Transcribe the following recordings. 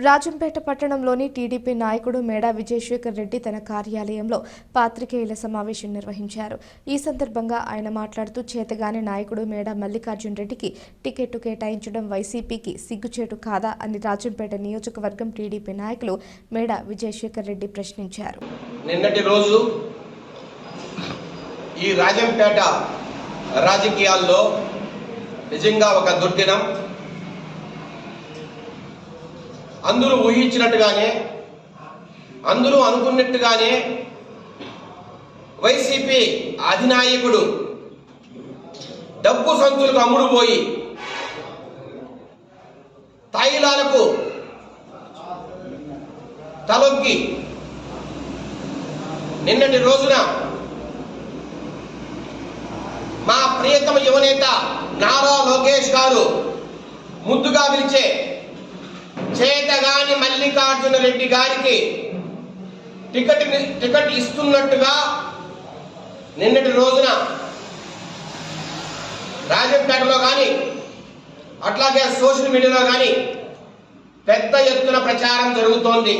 రాజంపేట పట్టణంలోని టీడీపీ నాయకుడు మేడా విజయశేఖర్ రెడ్డి తన కార్యాలయంలో పాత్రికేయుల సమావేశం నిర్వహించారు. ఈ సందర్భంగా ఆయన మాట్లాడుతూ చేతగాని నాయకుడు మేడా మల్లికార్జున్ రెడ్డికి టికెట్ కేటాయించడం వైసీపీకి సిగ్గుచేటు కాదా అని రాజంపేట నియోజకవర్గం టీడీపీ నాయకులు మేడా విజయశేఖర్ రెడ్డి ప్రశ్నించారు. నిన్నటి రోజు ఈ రాజంపేట రాజకీయాల్లో నిజంగా ఒక దుర్దినం. అందరూ ఊహించినట్టుగానే, అందరూ అనుకున్నట్టుగానే వైసీపీ అధినాయకుడు డబ్బు సంచులకు అమ్ముడు పోయి తైలాలకు తలొగ్గి నిన్నటి రోజున మా ప్రియతమ యువనేత నారా లోకేష్ గారు ముద్దుగా పిలిచే చేతగాని మల్లికార్జున రెడ్డి గారికి టికెట్ ఇస్తున్నట్టుగా నిన్నటి రోజున రాజంపేటలో కానీ అట్లాగే సోషల్ మీడియాలో కానీ పెద్ద ఎత్తున ప్రచారం జరుగుతోంది.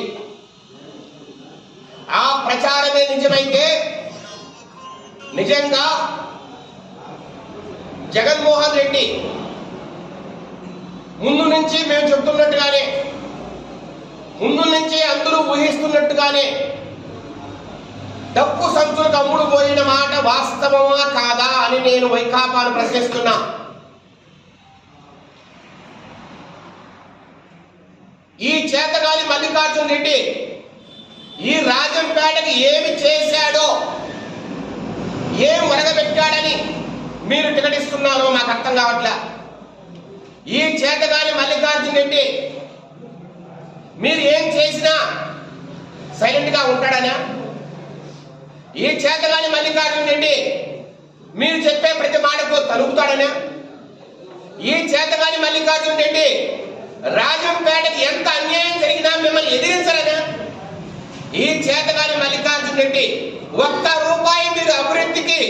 ఆ ప్రచారమే నిజమైతే నిజంగా జగన్మోహన్ రెడ్డి ముందు నుంచి మేము చెప్తున్నట్టుగానే, ముందు నుంచి అందరూ ఊహిస్తున్నట్టుగానే డబ్బు సంచులకు అమ్ముడు పోయిన మాట వాస్తవమా కాదా అని నేను వైకాపాను ప్రశ్నిస్తున్నా. ఈ చేతగాని మల్లికార్జున్ రెడ్డి ఈ రాజంపేటకి ఏమి చేశాడో, ఏం వరగబెట్టాడని మీరు టికెట్ ఇస్తున్నారో మాకు అర్థం కావట్లే. ఈ చేతగాని మల్లికార్జున్ రెడ్డి మీరు ఏం చేసినా సైలెంట్ గా ఉంటాడనా? ఈ చేతగాని మల్లికార్జున్ రెడ్డి మీరు చెప్పే ప్రతి మాటకు తలుపుతాడనా? ఈ చేతగాని మల్లికార్జున్ రెడ్డి రాజంపేటకి ఎంత అన్యాయం జరిగినా మిమ్మల్ని ఎదిరించరనా? ఈ చేతగాని మల్లికార్జున్ రెడ్డి ఒక్క రూపాయి మీరు అభివృద్ధికి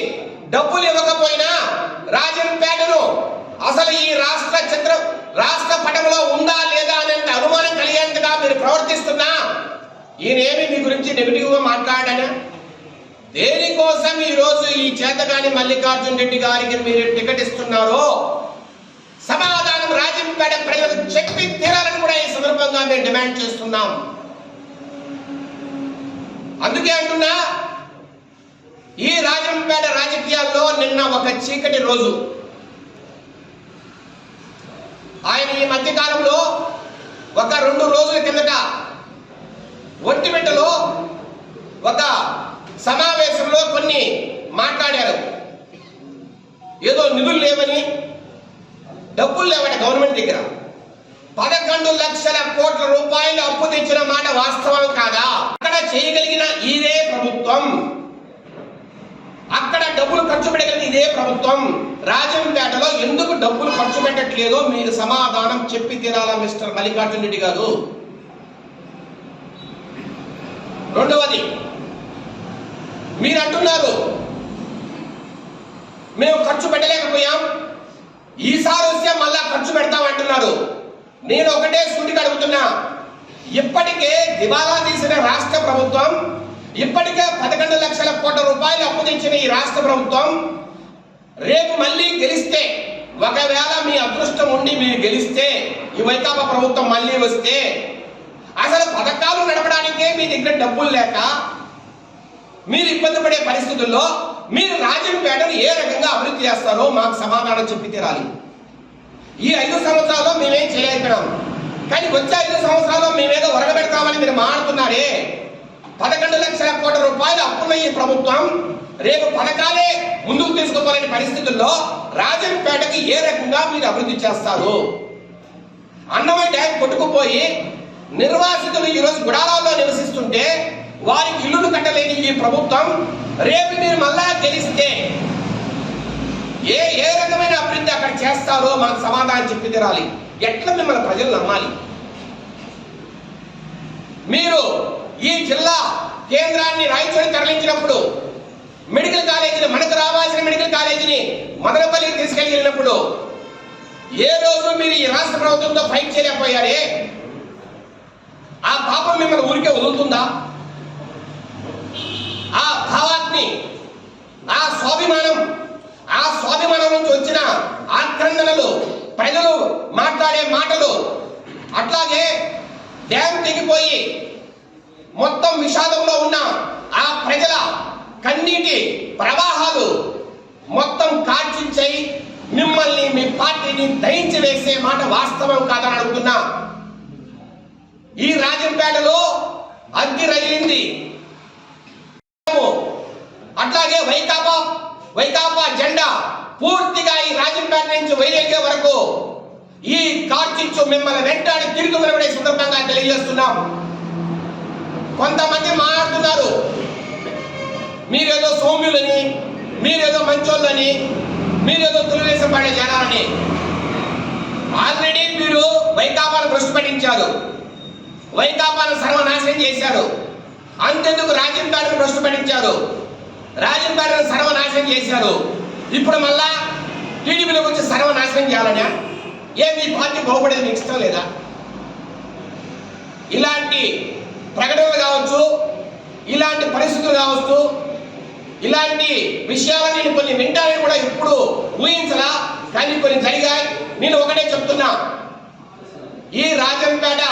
డబ్బులు ఇవ్వకపోయినా రాజంపేటను అసలు ఈ రాష్ట్ర పటంలో ఉందా లేదా అనే అనుమానం కలిగేంతగా మీరు ప్రవర్తిస్తున్నా ఈయనేమి మీ గురించి నెగిటివ్ గా మాట్లాడానా? దేనికోసం ఈ రోజు ఈ చేతగాని మల్లికార్జున్ రెడ్డి గారికి మీరు టికెట్ ఇస్తున్నారో సమాధానం రాజంపేట ప్రజలకు చెప్పి తీరాలని కూడా ఈ సందర్భంగా మేము డిమాండ్ చేస్తున్నాం. అందుకే అంటున్నా, ఈ రాజంపేట రాజకీయాల్లో నిన్న ఒక చీకటి రోజు. ఆయన ఈ మధ్య కాలంలో ఒక 2 రోజుల కిందట ఒంటిమిట్టలో ఒక సమావేశంలో కొన్ని మాట్లాడారు. ఏదో నిధులు లేవని, డబ్బులు లేవట గవర్నమెంట్ దగ్గర. 11 లక్షల కోట్ల రూపాయలు అప్పు తెచ్చిన మాట వాస్తవం కాదా? అక్కడ చేయగలిగిన ఇదే ప్రభుత్వం, అక్కడ డబ్బులు ఖర్చు పెట్టగలిగిన ఇదే ప్రభుత్వం రాజంపేటలో ఎందుకు డబ్బులు ఖర్చు పెట్టట్లేదో మీరు సమాధానం చెప్పి తీరాలా మిస్టర్ మల్లికార్జున్ రెడ్డి గారు. రెండవది, మీరు అంటున్నారు మేము ఖర్చు పెట్టలేకపోయాం, ఈసారి వస్తే మళ్ళా ఖర్చు పెడతామంటున్నారు. నేను ఒకటే సూటిగా అడుగుతున్నా, ఇప్పటికే దివాలా తీసిన రాష్ట్ర ప్రభుత్వం, ఇప్పటికే 11 లక్షల కోట్ల రూపాయలు అప్పు తెచ్చిన ఈ రాష్ట్ర ప్రభుత్వం రేపు మళ్ళీ గెలిస్తే, ఒకవేళ మీ అదృష్టం ఉండి మీరు గెలిస్తే, ఈ వైకాపా ప్రభుత్వం మళ్ళీ వస్తే అసలు పథకాలు నడపడానికే మీ దగ్గర డబ్బులు లేక మీరు ఇబ్బంది పడే పరిస్థితుల్లో మీరు రాజంపేటను ఏ రకంగా అభివృద్ధి చేస్తారో మాకు సమాధానం చెప్పి తీరాలి. ఈ 5 సంవత్సరాల్లో మేమేం చేయలేకపోయాం, కానీ వచ్చే 5 సంవత్సరాల్లో మేమేదో ఒరగబెడతామని మీరు మాట్లాడుతున్నారే. 11 లక్షల కోట్ల రూపాయలు అప్పున్న ఈ ప్రభుత్వం రేపు పథకాలే ముందుకు తీసుకోవాలనే పరిస్థితుల్లో రాజంపేటకి ఏ రకంగా మీరు అభివృద్ధి చేస్తారు? అన్నమయ్య డ్యాం కొట్టుకుపోయి నిర్వాసితులు ఈరోజు గుడారాల్లో నివసిస్తుంటే వారికి ఇల్లులు కట్టలేని ఈ ప్రభుత్వం రేపు మీరు మళ్ళా గెలిస్తే ఏ రకమైన అభివృద్ధి అక్కడ చేస్తారో మాకు సమాధానం చెప్పి తీరాలి. ఎట్లా మిమ్మల్ని ప్రజలు నమ్మాలి? మీరు ఈ జిల్లా కేంద్రాన్ని రాయచోటి తరలించినప్పుడు మెడికల్ కాలేజీని, మనకు రావాల్సిన మెడికల్ కాలేజీని మదనపల్లికి తీసుకెళ్ళినప్పుడు ఏ రోజు మీరు ఈ రాష్ట్ర ప్రభుత్వంతో ఫైట్ చేయలేకపోయారే? మిమ్మల్ని ఊరికే వదులుతుందా? ఆ భావాగ్ని, ఆ స్వాభిమానం నుంచి వచ్చిన ఆక్రందనలు, ప్రజలు మాట్లాడే మాటలు, అట్లాగే డ్యామ్ తెగిపోయి మొత్తం విషాదంలో ఉన్న ఆ ప్రజల కన్నీటి ప్రవాహాలు మొత్తం కార్చించాయి. మిమ్మల్ని, మీ పార్టీని దయించి వేసే మాట వాస్తవం కాదని అడుగుతున్నా. ఈ రాజంపేటలో అగ్గి రగిలింది. అట్లాగే వైకాపా జెండా పూర్తిగా ఈ రాజంపేట నుంచి వైరేగే వరకు ఈ కార్చిచ్చు మిమ్మల్ని వెంటాడి తిరుగుతున్న కూడా సందర్భంగా తెలియజేస్తున్నాం. కొంతమంది మాట్లాడుతున్నారు, మీరేదో సౌమ్యులని, మీరేదో మంచోళ్ళని, మీరేదో తెలుగుదేశం పార్టీ జనాలని. ఆల్రెడీ మీరు వైకాపాను భ్రష్టు పట్టించారు, వైకాపాను సర్వనాశనం చేశారు. అంతెందుకు రాజంపేటను భ్రష్టు పట్టించారు, రాజంపేటను సర్వనాశనం చేశారు. ఇప్పుడు మళ్ళా టీడీపీలోకి వచ్చి సర్వనాశనం చేయాలనే మీ పార్టీ బాగుపడేది మీకు ఇష్టం లేదా? ఇలాంటి ప్రకటనలు కావచ్చు, ఇలాంటి పరిస్థితులు కావచ్చు, ఇలాంటి విషయాలను నేను కొన్ని వింటానని కూడా ఇప్పుడు ఊహించలా, కానీ కొన్ని జరిగాయి. నేను ఒకటే చెప్తున్నా, ఈ రాజంపేట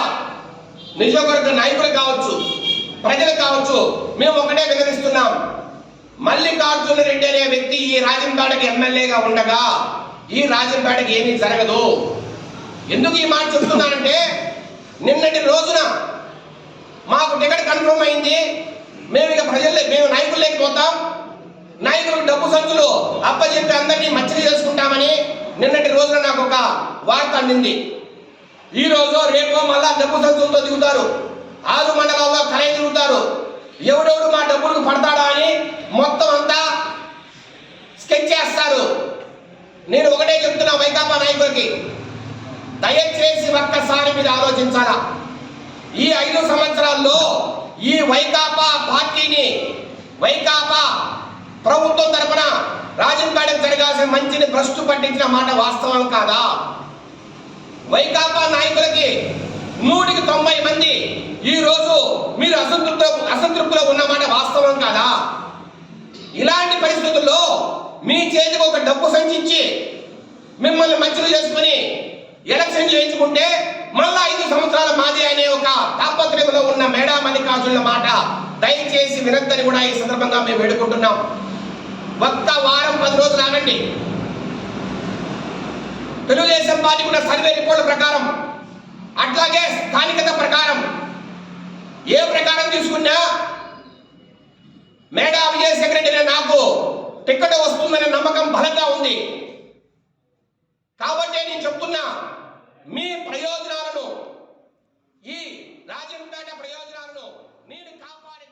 నియోజకవర్గ నాయకులు కావచ్చు, ప్రజలు కావచ్చు, మేము ఒకటే విన్నవిస్తున్నాం. మల్లికార్జున రెడ్డి అనే వ్యక్తి ఈ రాజంపేటకి ఎమ్మెల్యేగా ఉండగా ఈ రాజంపేటకి ఏమీ జరగదు. ఎందుకు ఈ మాట చెప్తున్నానంటే, నిన్నటి రోజున మాకు టికెట్ కన్ఫర్మ్ అయింది, మేము ఇక మేము నాయకులు లేకపోతాం, నాయకులకు డబ్బు సంచులు అప్పచెప్పి అందరినీ మచ్చిక చేసుకుంటామని నిన్నటి రోజున నాకు ఒక వార్త అందింది. ఈ రోజు రేపు మళ్ళా డబ్బు సంచులతో దిగుతారు, 6 మండలాల్లో కలయి తిరుగుతారు. ఎవడెవడు మా డబ్బులకు పడతాడా అని మొత్తం అంతా స్కెచ్ చేస్తారు. నేను ఒకటే చెప్తున్నా వైకాపా నాయకులకి, దయచేసి ఒక్కసారి మీరు ఆలోచించాలా. ఈ 5 సంవత్సరాల్లో ఈ వైకాపా పార్టీని, వైకాపా ప్రభుత్వం తరపున రాజంపేటకు జరగాల్సిన మంచిని భ్రష్టు పట్టించిన మాట వాస్తవం కాదా? వైకాపా నాయకులకి 100కి 90 మంది ఈ రోజు మీరు అసంతృప్తిలో ఉన్నమాట వాస్తవం కాదా? ఇలాంటి పరిస్థితుల్లో మీ చేతికి ఒక డబ్బు సంచిచ్చి మిమ్మల్ని మంచిగా చేసుకుని ఎలక్షన్ చేయించుకుంటే మళ్ళా 5 సంవత్సరాల మాది అనే ఒక తాపత్రయంలో ఉన్న మేడా మల్లికార్జునుల మాట దయచేసి వినొద్దని కూడా ఈ సందర్భంగా మేము వేడుకుంటున్నాం. ఒక్క వారం 10 రోజులు ఆగండి. తెలుగుదేశం పార్టీ కూడా సర్వే రిపోర్టుల ప్రకారం, అట్లాగే స్థానికత ప్రకారం, ఏ ప్రకారం తీసుకున్నా మేడా విజయశేఖర రెడ్డి నాకు టికెట్ వస్తుందనే నమ్మకం బలంగా ఉంది. కాబట్టి నేను చెప్తున్నా, మీ ప్రయోజనాలను, ఈ రాజంపేట ప్రయోజనాలను నేను కాపాడే